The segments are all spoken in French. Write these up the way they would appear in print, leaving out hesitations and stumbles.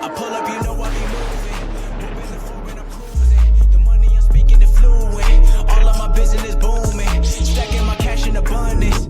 I pull up, you know I be moving. Moving the floor and I'm cruising. The money I'm speaking is fluent. All of my business booming. Stacking my cash in abundance.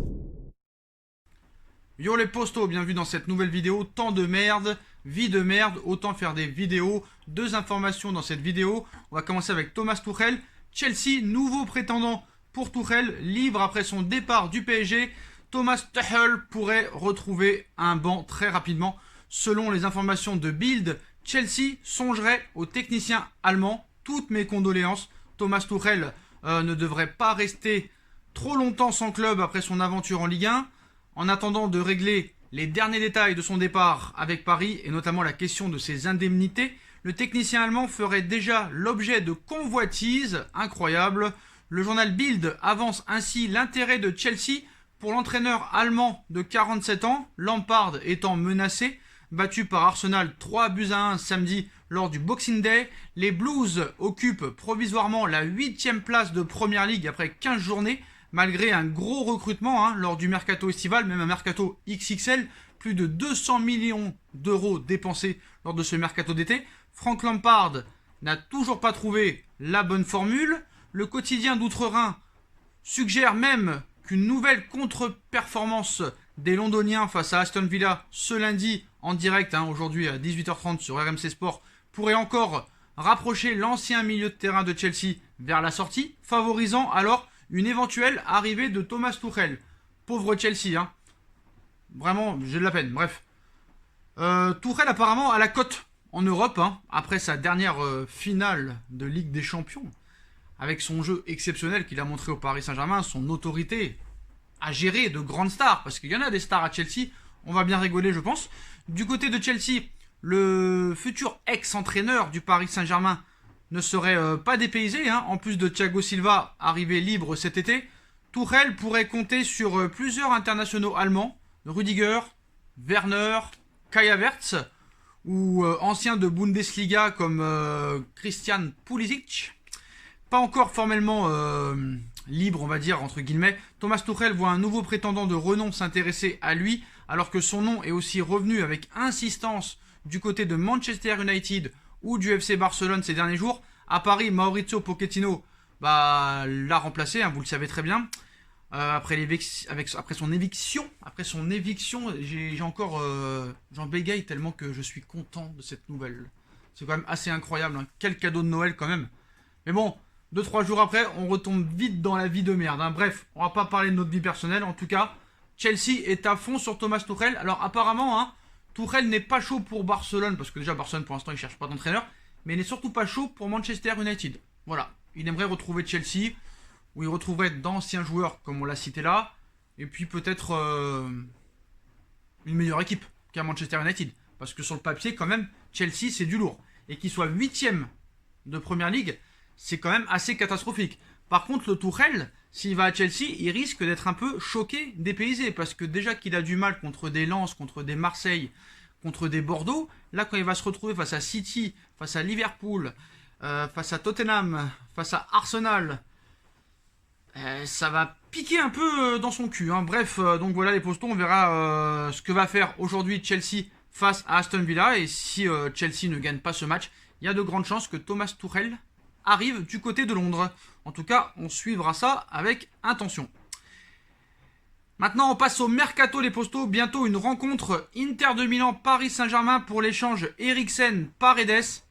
Yo les postos, bienvenue dans cette nouvelle vidéo. Temps de merde, vie de merde, autant faire des vidéos. Deux informations dans cette vidéo. On va commencer avec Thomas Tuchel. Chelsea, nouveau prétendant pour Tuchel, libre après son départ du PSG. Thomas Tuchel pourrait retrouver un banc très rapidement. Selon les informations de Bild, Chelsea songerait au technicien allemand. Toutes mes condoléances. Thomas Tuchel ne devrait pas rester trop longtemps sans club après son aventure en Ligue 1. En attendant de régler les derniers détails de son départ avec Paris, et notamment la question de ses indemnités, le technicien allemand ferait déjà l'objet de convoitises incroyables. Le journal Bild avance ainsi l'intérêt de Chelsea pour l'entraîneur allemand de 47 ans, Lampard étant menacé. Battu par Arsenal 3-1 samedi lors du Boxing Day, les Blues occupent provisoirement la 8e place de Premier League après 15 journées, malgré un gros recrutement lors du mercato estival, même un mercato XXL, plus de 200 millions d'euros dépensés lors de ce mercato d'été. Frank Lampard n'a toujours pas trouvé la bonne formule. Le quotidien d'Outre-Rhin suggère même qu'une nouvelle contre-performance des Londoniens face à Aston Villa ce lundi en direct, aujourd'hui à 18h30 sur RMC Sport, pourrait encore rapprocher l'ancien milieu de terrain de Chelsea vers la sortie, favorisant alors une éventuelle arrivée de Thomas Tuchel. Pauvre Chelsea, Vraiment, j'ai de la peine. Bref. Tuchel apparemment a la cote en Europe, après sa dernière finale de Ligue des Champions. Avec son jeu exceptionnel qu'il a montré au Paris Saint-Germain, son autorité à gérer de grandes stars. Parce qu'il y en a des stars à Chelsea, on va bien rigoler je pense. Du côté de Chelsea, le futur ex-entraîneur du Paris Saint-Germain ne serait pas dépaysé, En plus de Thiago Silva arrivé libre cet été, Tuchel pourrait compter sur plusieurs internationaux allemands, Rüdiger, Werner, Kai Havertz, ou anciens de Bundesliga comme Christian Pulisic. Pas encore formellement libre, on va dire, entre guillemets. Thomas Tuchel voit un nouveau prétendant de renom s'intéresser à lui, alors que son nom est aussi revenu avec insistance du côté de Manchester United ou du FC Barcelone ces derniers jours. À Paris, Mauricio Pochettino l'a remplacé, vous le savez très bien. Après son éviction, j'en bégaye tellement que je suis content de cette nouvelle. C'est quand même assez incroyable, Quel cadeau de Noël quand même. Mais bon, 2-3 jours après, on retombe vite dans la vie de merde. Bref, on va pas parler de notre vie personnelle. En tout cas, Chelsea est à fond sur Thomas Tuchel. Alors apparemment, Tuchel n'est pas chaud pour Barcelone, parce que déjà Barcelone pour l'instant il cherche pas d'entraîneur, mais il n'est surtout pas chaud pour Manchester United. Voilà, il aimerait retrouver Chelsea, où il retrouverait d'anciens joueurs comme on l'a cité là, et puis peut-être une meilleure équipe qu'à Manchester United. Parce que sur le papier quand même, Chelsea c'est du lourd. Et qu'il soit 8ème de Premier League, c'est quand même assez catastrophique. Par contre, le Tuchel, s'il va à Chelsea, il risque d'être un peu choqué, dépaysé, parce que déjà qu'il a du mal contre des Lens, contre des Marseille, contre des Bordeaux, là quand il va se retrouver face à City, face à Liverpool, face à Tottenham, face à Arsenal, ça va piquer un peu dans son cul. Bref, donc voilà les postons, on verra ce que va faire aujourd'hui Chelsea face à Aston Villa, et si Chelsea ne gagne pas ce match, il y a de grandes chances que Thomas Tuchel arrive du côté de Londres. En tout cas, on suivra ça avec attention. Maintenant, on passe au mercato les postos. Bientôt une rencontre Inter de Milan-Paris Saint-Germain pour l'échange Eriksen-Paredes.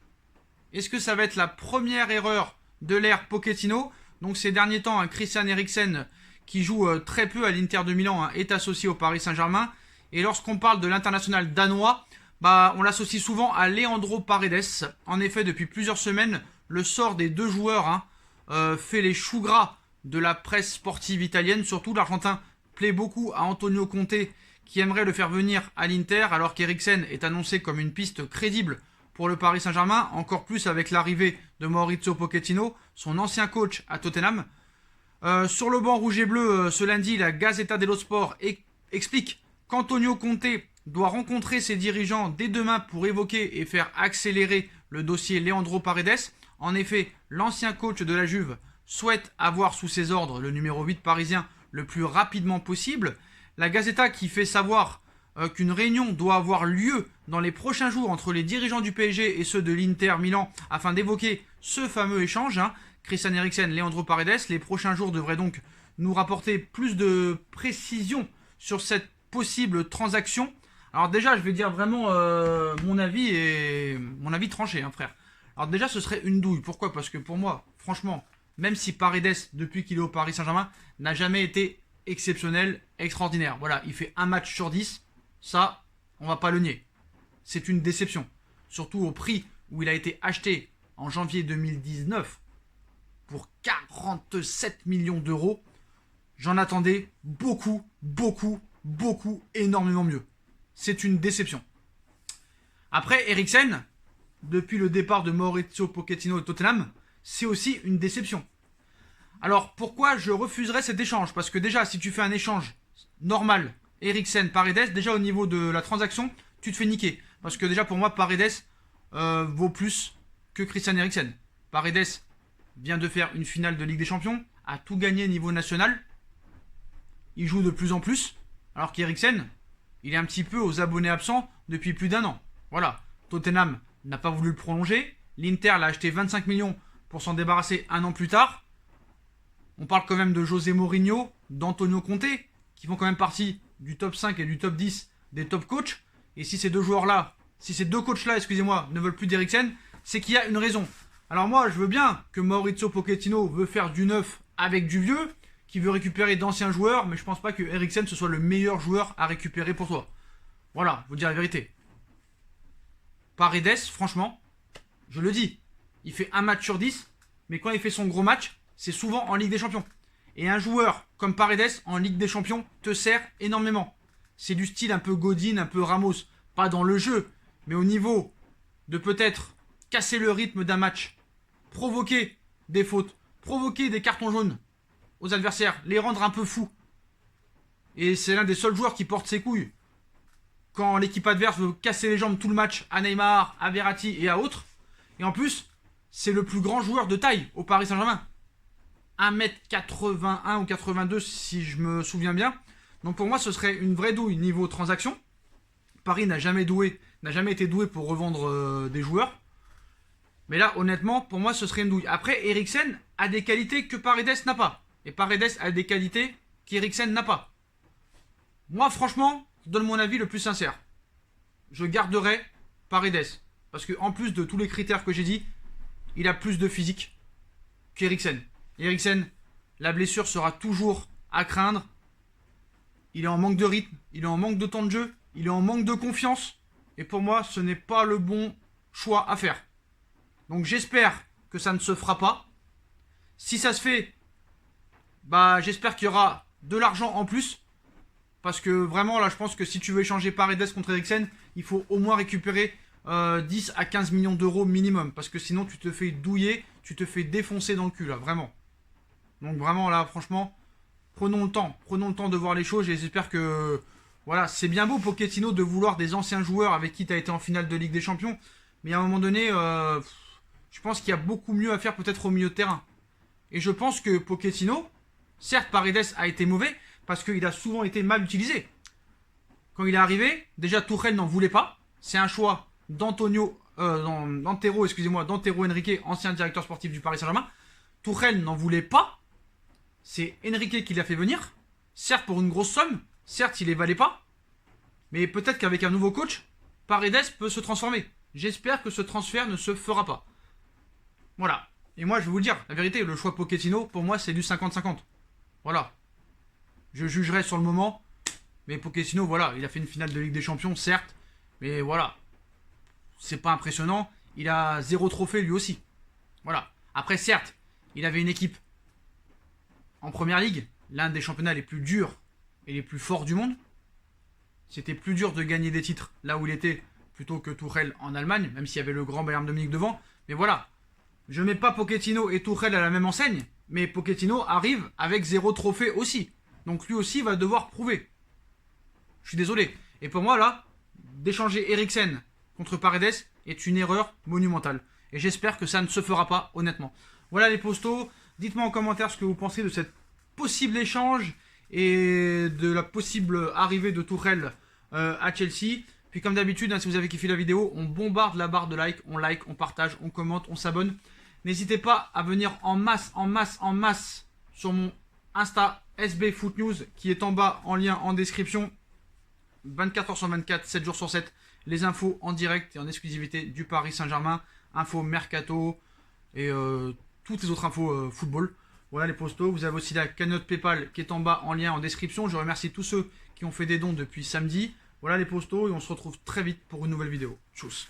Est-ce que ça va être la première erreur de l'ère Pochettino? Donc ces derniers temps, Christian Eriksen, qui joue très peu à l'Inter de Milan, est associé au Paris Saint-Germain. Et lorsqu'on parle de l'international danois, on l'associe souvent à Leandro Paredes. En effet, depuis plusieurs semaines, le sort des deux joueurs fait les choux gras de la presse sportive italienne. Surtout, l'Argentin plaît beaucoup à Antonio Conte, qui aimerait le faire venir à l'Inter, alors qu'Eriksen est annoncé comme une piste crédible pour le Paris Saint-Germain, encore plus avec l'arrivée de Mauricio Pochettino, son ancien coach à Tottenham. Sur le banc rouge et bleu, ce lundi, la Gazzetta dello Sport explique qu'Antonio Conte doit rencontrer ses dirigeants dès demain pour évoquer et faire accélérer le dossier Leandro Paredes. En effet, l'ancien coach de la Juve souhaite avoir sous ses ordres le numéro 8 parisien le plus rapidement possible. La Gazzetta qui fait savoir qu'une réunion doit avoir lieu dans les prochains jours entre les dirigeants du PSG et ceux de l'Inter Milan afin d'évoquer ce fameux échange. Christian Eriksen, Leandro Paredes. Les prochains jours devraient donc nous rapporter plus de précisions sur cette possible transaction. Alors déjà, je vais dire vraiment mon avis tranché, frère. Alors déjà, ce serait une douille. Pourquoi? Parce que pour moi, franchement, même si Paredes, depuis qu'il est au Paris Saint-Germain, n'a jamais été exceptionnel, extraordinaire. Voilà, il fait un match sur 10. Ça, on va pas le nier. C'est une déception. Surtout au prix où il a été acheté en janvier 2019 pour 47 millions d'euros. J'en attendais beaucoup, énormément mieux. C'est une déception. Après, Eriksen, depuis le départ de Mauricio Pochettino de Tottenham, c'est aussi une déception. Alors, pourquoi je refuserais cet échange? Parce que déjà, si tu fais un échange normal, Eriksen, Paredes, déjà au niveau de la transaction, tu te fais niquer. Parce que déjà, pour moi, Paredes vaut plus que Christian Eriksen. Paredes vient de faire une finale de Ligue des Champions, a tout gagné niveau national. Il joue de plus en plus, alors qu'Eriksen, il est un petit peu aux abonnés absents depuis plus d'1 an. Voilà, Tottenham n'a pas voulu le prolonger. L'Inter l'a acheté 25 millions pour s'en débarrasser 1 an plus tard. On parle quand même de José Mourinho, d'Antonio Conte, qui font quand même partie du top 5 et du top 10 des top coachs. Et si ces deux coachs-là, excusez-moi, ne veulent plus d'Eriksen, c'est qu'il y a une raison. Alors moi, je veux bien que Mauricio Pochettino veut faire du neuf avec du vieux, qui veut récupérer d'anciens joueurs, mais je pense pas que Eriksen ce soit le meilleur joueur à récupérer pour toi. Voilà, vous dire la vérité. Paredes, franchement, je le dis, il fait un match sur 10, mais quand il fait son gros match, c'est souvent en Ligue des Champions. Et un joueur comme Paredes en Ligue des Champions te sert énormément. C'est du style un peu Godin, un peu Ramos. Pas dans le jeu, mais au niveau de peut-être casser le rythme d'un match, provoquer des fautes, provoquer des cartons jaunes aux adversaires, les rendre un peu fous. Et c'est l'un des seuls joueurs qui porte ses couilles quand l'équipe adverse veut casser les jambes tout le match à Neymar, à Verratti et à autres. Et en plus, c'est le plus grand joueur de taille au Paris Saint-Germain. 1m81 ou 82 si je me souviens bien. Donc pour moi, ce serait une vraie douille niveau transaction. Paris n'a jamais été doué pour revendre des joueurs. Mais là, honnêtement, pour moi, ce serait une douille. Après, Eriksen a des qualités que Paredes n'a pas. Et Paredes a des qualités qu'Eriksen n'a pas. Moi, franchement, je donne mon avis le plus sincère. Je garderai Paredes. Parce qu'en plus de tous les critères que j'ai dit, il a plus de physique qu'Eriksen. Eriksen, la blessure sera toujours à craindre. Il est en manque de rythme, il est en manque de temps de jeu, il est en manque de confiance. Et pour moi, ce n'est pas le bon choix à faire. Donc j'espère que ça ne se fera pas. Si ça se fait, j'espère qu'il y aura de l'argent en plus. Parce que vraiment, là, je pense que si tu veux échanger Paredes contre Eriksen, il faut au moins récupérer 10 à 15 millions d'euros minimum. Parce que sinon, tu te fais douiller, tu te fais défoncer dans le cul, là, vraiment. Donc vraiment, là, franchement, prenons le temps de voir les choses. Et j'espère que, voilà, c'est bien beau, Pochettino, de vouloir des anciens joueurs avec qui tu as été en finale de Ligue des Champions. Mais à un moment donné, je pense qu'il y a beaucoup mieux à faire peut-être au milieu de terrain. Et je pense que Pochettino, certes, Paredes a été mauvais, parce qu'il a souvent été mal utilisé. Quand il est arrivé, déjà Tuchel n'en voulait pas. C'est un choix d'Antero Henrique, ancien directeur sportif du Paris Saint-Germain. Tuchel n'en voulait pas. C'est Henrique qui l'a fait venir. Certes pour une grosse somme, certes il les valait pas. Mais peut-être qu'avec un nouveau coach, Paredes peut se transformer. J'espère que ce transfert ne se fera pas. Voilà. Et moi je vais vous le dire, la vérité, le choix Pochettino, pour moi c'est du 50-50. Voilà. Je jugerai sur le moment. Mais Pochettino, voilà, il a fait une finale de Ligue des Champions, certes. Mais voilà. C'est pas impressionnant. Il a 0 trophée lui aussi. Voilà. Après, certes, il avait une équipe en première ligue. L'un des championnats les plus durs et les plus forts du monde. C'était plus dur de gagner des titres là où il était plutôt que Tuchel en Allemagne. Même s'il y avait le grand Bayern de Munich devant. Mais voilà. Je mets pas Pochettino et Tuchel à la même enseigne. Mais Pochettino arrive avec 0 trophée aussi. Donc lui aussi va devoir prouver. Je suis désolé. Et pour moi là, d'échanger Eriksen contre Paredes est une erreur monumentale. Et j'espère que ça ne se fera pas, honnêtement. Voilà les postos. Dites-moi en commentaire ce que vous pensez de cette possible échange et de la possible arrivée de Tuchel à Chelsea. Puis comme d'habitude, hein, si vous avez kiffé la vidéo, on bombarde la barre de like, on partage, on commente, on s'abonne. N'hésitez pas à venir en masse sur mon Insta SB Foot News qui est en bas en lien en description. 24h sur 24, 7 jours sur 7. Les infos en direct et en exclusivité du Paris Saint-Germain. Infos mercato et toutes les autres infos football. Voilà les postos. Vous avez aussi la cagnotte PayPal qui est en bas en lien en description. Je remercie tous ceux qui ont fait des dons depuis samedi. Voilà les postos et on se retrouve très vite pour une nouvelle vidéo. Tchuss.